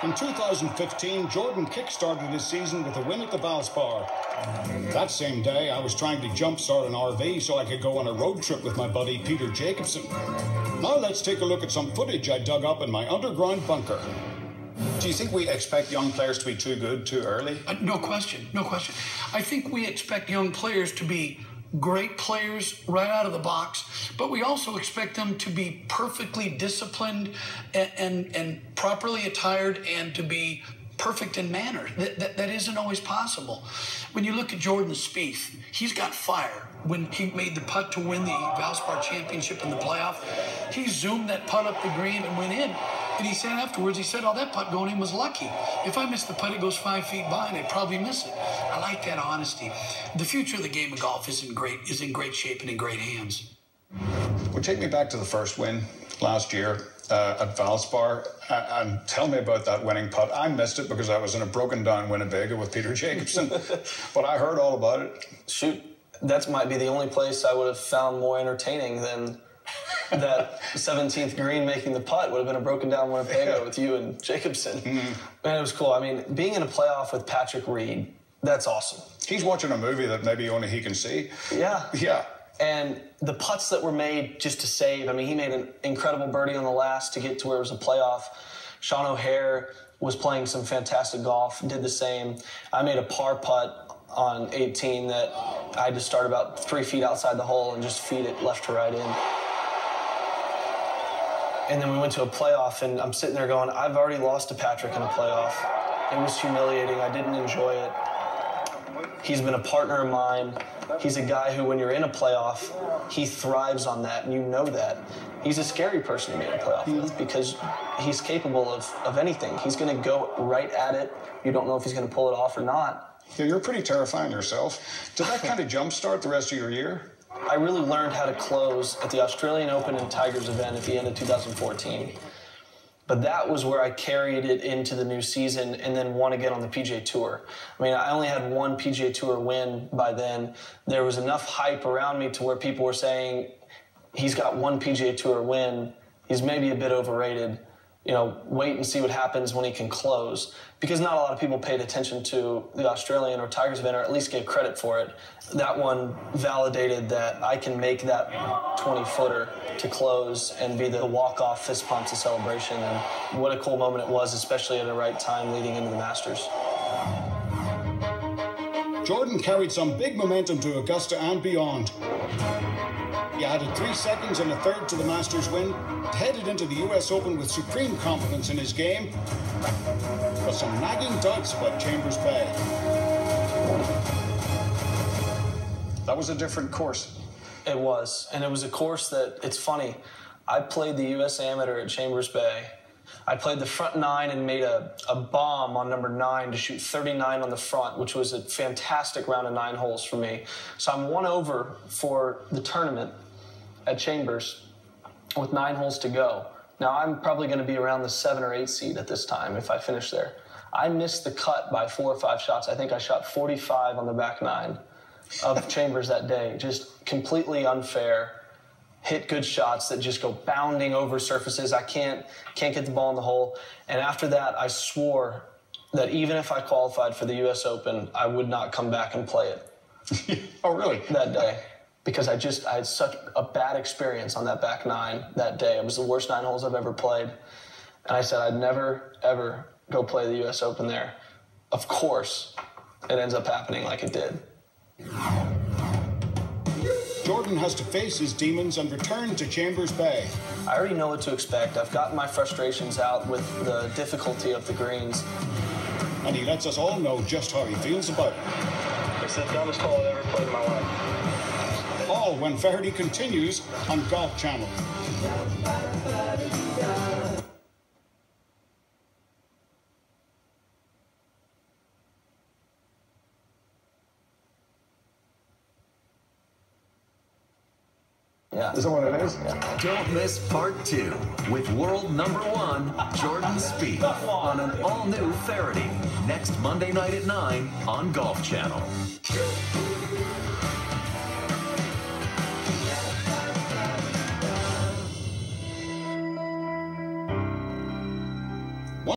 In 2015, Jordan kick-started his season with a win at the Valspar. That same day, I was trying to jumpstart an RV so I could go on a road trip with my buddy Peter Jacobson. Now let's take a look at some footage I dug up in my underground bunker. Do you think we expect young players to be too good too early? No question, no question. I think we expect young players to be great players right out of the box, but we also expect them to be perfectly disciplined and properly attired and to be perfect in manner. That isn't always possible. When you look at Jordan Spieth, he's got fire. When he made the putt to win the Valspar Championship in the playoff, he zoomed that putt up the green and went in. And he said afterwards, oh, that putt going in was lucky. If I miss the putt, it goes 5 feet by, and I'd probably miss it. I like that honesty. The future of the game of golf is in great shape and in great hands. Well, take me back to the first win last year at Valspar, and tell me about that winning putt. I missed it because I was in a broken-down Winnebago with Peter Jacobson, but I heard all about it. Shoot, that might be the only place I would have found more entertaining than that 17th green making the putt. Would have been a broken-down Winnebago with you and Jacobson. Mm-hmm. And it was cool. I mean, being in a playoff with Patrick Reed, that's awesome. He's watching a movie that maybe only he can see. Yeah. Yeah. And the putts that were made just to save, I mean, he made an incredible birdie on the last to get to where it was a playoff. Sean O'Hare was playing some fantastic golf, did the same. I made a par putt on 18 that I had to start about 3 feet outside the hole and just feed it left to right in. And then we went to a playoff, and I'm sitting there going, I've already lost to Patrick in a playoff. It was humiliating. I didn't enjoy it. He's been a partner of mine. He's a guy who, when you're in a playoff, he thrives on that, and you know that. He's a scary person to be in a playoff with because he's capable of anything. He's going to go right at it. You don't know if he's going to pull it off or not. Yeah, you're pretty terrifying yourself. Did that kind of jumpstart the rest of your year? I really learned how to close at the Australian Open and Tigers event at the end of 2014. But that was where I carried it into the new season and then won again on the PGA Tour. I mean, I only had one PGA Tour win by then. There was enough hype around me to where people were saying, he's got one PGA Tour win. He's maybe a bit overrated. You know, wait and see what happens when he can close. Because not a lot of people paid attention to the Australian or Tigers event, or at least gave credit for it. That one validated that I can make that 20-footer to close and be the walk-off fist pumps of celebration. And what a cool moment it was, especially at the right time leading into the Masters. Jordan carried some big momentum to Augusta and beyond. He added 3 seconds and a third to the Masters win, headed into the US Open with supreme confidence in his game, but some nagging doubts about Chambers Bay. That was a different course. It was, and it was a course that, it's funny, I played the US Amateur at Chambers Bay. I played the front 9 and made a bomb on number 9 to shoot 39 on the front, which was a fantastic round of 9 holes for me. So I'm 1 over for the tournament at Chambers with 9 holes to go. Now I'm probably going to be around the 7 or 8 seed at this time if I finish there. I missed the cut by 4 or 5 shots. I think I shot 45 on the back 9 of Chambers that day. Just completely unfair. Hit good shots that just go bounding over surfaces. I can't get the ball in the hole. And after that, I swore that even if I qualified for the US Open, I would not come back and play it. Oh, really? That day. Because I had such a bad experience on that back 9 that day. It was the worst 9 holes I've ever played. And I said I'd never, ever go play the US Open there. Of course, it ends up happening like it did. Jordan has to face his demons and return to Chambers Bay. I already know what to expect. I've gotten my frustrations out with the difficulty of the greens. And he lets us all know just how he feels about it. It's the dumbest hole I've ever played in my life. All when Faherty continues on Golf Channel. Yeah. Is that what it is? Yeah. Don't miss part 2 with world #1 Jordan Speed on an all-new Faherty next Monday night at 9 on Golf Channel.